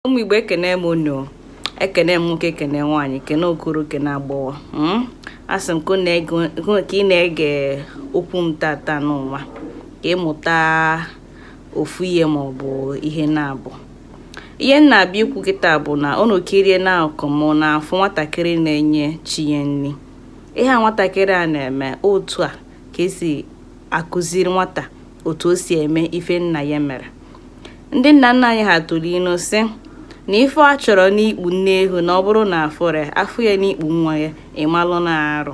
Ụmụ Igbo ekene m unu, ekene m nwoke, ekene nwaanyị, kene okoro, kene agbọghọ. Asị m ka ị na-ege okwu m tata n'ụwa ka ịmụta ofu ihe maọbụ ihe na-abụ. Ihe m na-abịa ikwu kịta bụ na unu kirie na akụmụ na afụ nwatakịrị na-enye chi ya nri. Ihe a nwatakịrị a na-eme otu a ka esi akụziri nwata otu o si eme ife nna ya mere. Ndị nna nna anyị ha tụrụ ilu sị na ife a chọrọ n'ikpu nne ehu na ọ bụrụ na afụ ya n'ikpu nwa ya ịmalụ na-arụ.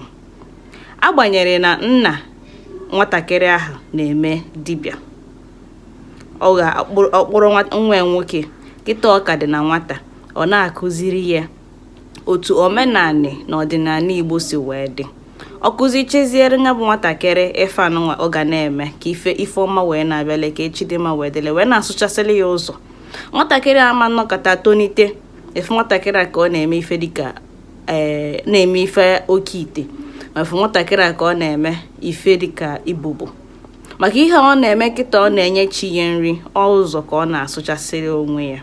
Agbanyere na nna nwatakịrị ahụ na-eme dibịa, ọ ga-akpụrụ nwa nwoke kịta ọka dị na nwata, ọ na-akụziri ya otu omenani na ọdịnala Igbo si wee dị. Ọ kụzicheziere nya bụ nwatakịrị ife anụnwa ọ ga na-eme ka ife ọma wee na-abịale, ka echi dị mma wee dịle, wee na-asụchasịrị ya ụzọ. Nwatakịrị ama nnọkọta tonite efu nwatakịrị a ka ọ na-eme ife dịka na-eme ife oke ite, ma efu nwatakịrị a ka ọ na-eme ife dịka ibubo. Maka ihe ọ na-eme kịta ọ na-enye chi ya nri ụzọ ka ọ na-asụchasịrị onwe ya.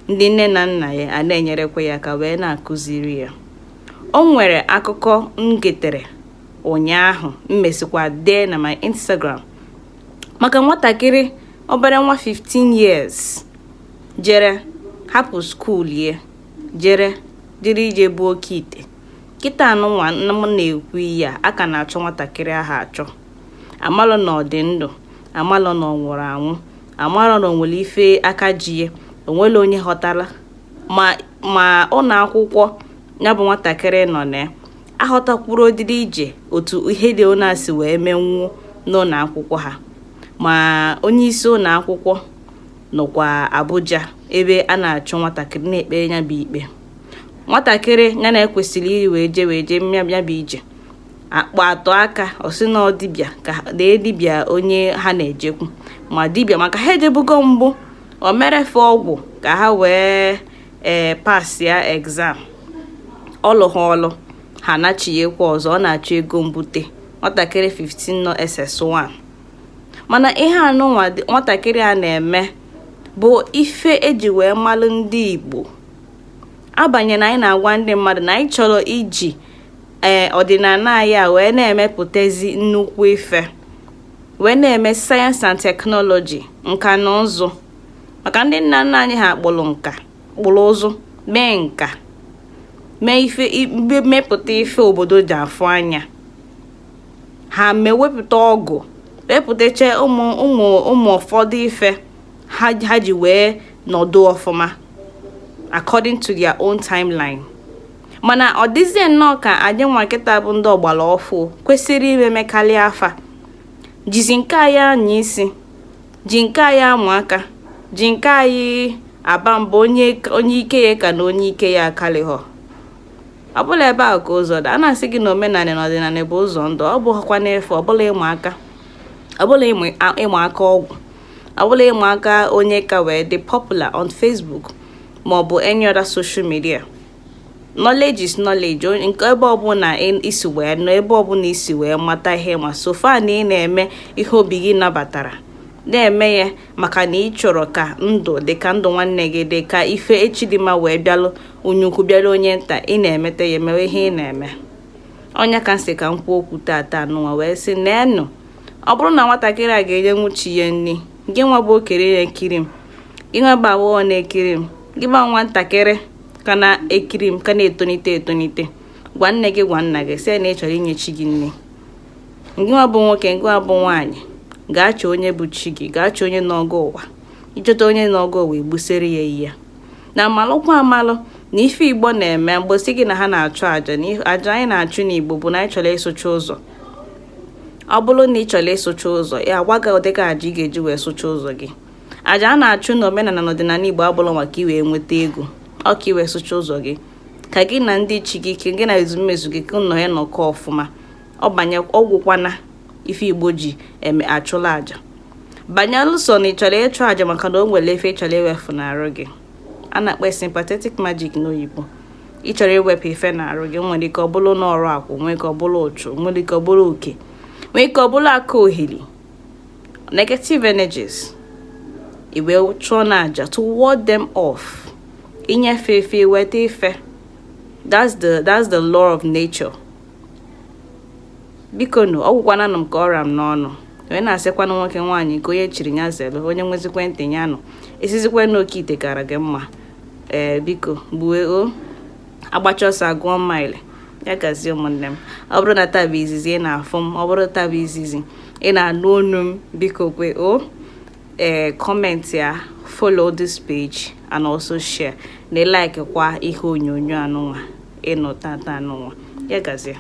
Ndị nne na nna ya a na-enyerekwa ya ka wee na-akụziri ya. O nwere akụkọ m getere ụnyaahụ mmesikwa dee na my Instagram maka nwatakịrị obere nwa 15 years jere hapụ skuul ya jere dịrị ije bụ oke ite. Kịta anụnwa nna m na-ekwu ya aka na-achọ nwatakịrị ahụ achọ, amalụ na ọ dị ndụ, amalụ na ọ nwụrụ anwụ, amalụ na o nwere ife aka ji ya, onwere onye ghọtara ma ụlọ akwụkwọ ya bụ nwatakịrị nọ na aghọtakwuru odidi ije otu ihe dị ona si wee menwuo n'ụlọ akwụkwọ ha. Ma onye isi ụlọ akwụkwọ nọkwa Abuja ebe a na-achọ nwatakịrị na-ekpere ya bụ ikpe. Nwatakịrị ya na-ekwesịrị iri wee jee ya bụ ije akpọ atọ aka ọsị na dibịa ka dee dibịa onye ha na-ejekwu, ma dibịa maka ha ejebugo mbụ o merefe ọgwụ ka ha wee pass ya exam. Ọlụ ha ọlụ ha nachighekwa ọzọ, ọ na-achọ ego mbute. Nwatakịrị 15 nọ SS1. Mana ihe anụnwa nwatakịrị a na-eme bụ ife eji wee malụ ndị Igbo. Abanye na anyị na-agwa ndị mmadụ na anyị chọrọ iji ọdịnala anyị a wee na-emepụtazi nnukwu ife, wee na-eme sayensị and teknọlọji, nka na ụzụ. Maka ndị nna nna anyị ha kpụrụ ụzụ mee nka, mee ife mepụta ife obodo ji afụ anya. Ha wepụta ọgụ, wepụtacha ụmụ ụfọdụ ife ha ji wee nọdụ ọfụma according to their own timeline. Mana ọ dịzie nnọọ ka anyị nwa kịta bụ ndị ọgbara ọfụ kwesịrị imemekarị afa, jizi nke anyị anya isi, ji nke anyị amụ aka, ji nke anyị aba mba onye ike ya ka na onye ike ya akarịghọ. Ọ bụla ebe a ka ụzọ dị. A na-asị gị na omenala na ọdịnala bụ ụzọ ndụ, ọ bụghịkwa n'efu. Ọ bụla ịma aka, ọ bụla ịma aka ọgwụ, ọ bụla ịma aka onye ka wee dị popular on Facebook maọbụ any other social media. Knowledge is knowledge. Nke ebe ọbụla isi wee nọ, ebe ọbụla isi wee mata ihe ma sofa na ị na-eme ihe obi gị nabatara, na-eme ya maka na ị chọrọ ka ndụ dị ka ndụ nwanne gị, dị ka ife echi dị mma wee bịalụ onye ukwu bịara onye nta, ị na-emete ya emewe ihe ị na-eme. Ọnya ka nsị ka m kwuo okwu tata n'ụwa wee sị neenụ, ọ bụrụ na nwatakịrị a ga-enye nwuchi ya nri, gị nwa bụ okere na-ekiri m, gị nwa bụ agbọghọ na-ekiri m, gị gba nwatakịrị ka na-ekiri m ka na-etonite, gwa nne gị gwa nna gị sị na ị chọrọ inye chi gị nri. Gị nwa bụ nwoke, gị nwa bụ nwaanyị, gaa chọọ onye bụ chi gị, gaa chọọ onye n'ọgọ ụwa. Ịchọta onye n'ọgọ ụwa egbusiri ya ihe. Na amalụkwa amalụ na ife Igbo na-eme mgbosi gị na ha na-achụ aja, na aja anyị na-achụ n'Igbo bụ na anyị chọrọ ịsụcha ụzọ. Ọ bụrụ na ị chọrọ ịsụcha ụzọ ya gwaga ụdịka aja ị ga-eji wee sụcha ụzọ gị. Aja a na-achụ na omenala na ọdịnala Igbo abụrụ maka iwee nweta ego, ọ ka iwee sụcha ụzọ gị ka gị na ndị chi gị, ka gị na ezumezu gị ka nọ ya nọkọ ọfụma. Ọ banye ọgwụkwana ife Igbo ji achụla aja. Banye alụsọ na ị chọrọ ịchụ aja maka na o nwere efe ị chọrọ iwefu n'arụ gị. A na-akpọ sympathetic magic n'oyibo. Ị chọrọ iwepụ ife n'arụ gị, nwere ike ọ bụrụ n'ọrụ akwụ, nwere ike ọ bụrụ ụchụ, nwere ike ọ bụrụ oke, nwere ike ọ bụrụ aka ohiri, negative energies. I will chụọ n'aja to ward them off. inyefe ife weta ife. That's the law of nature. Biko no ọgwụkwana m ka ọra m n'ọnụ wee na-asịkwana nwoke nwaanyị ka onye chiri nya zelu onye nwezikwe ntị ya nọ esizikwe n'oke ite kara gị mma. Biko gbue o agbacha ọsọ agụọ maịlị. Ya gazie ụmụnne m. Ọ bụrụ na taa bụ izizi ị na-afụ m, ọ bụrụ taa bụ izizi ị na-anụ onu m, biko kwe o comment ya, follow this page and also share na like kwa ihe onyonyo anụnwa ịnụ tata anụnwa. Ya gazie.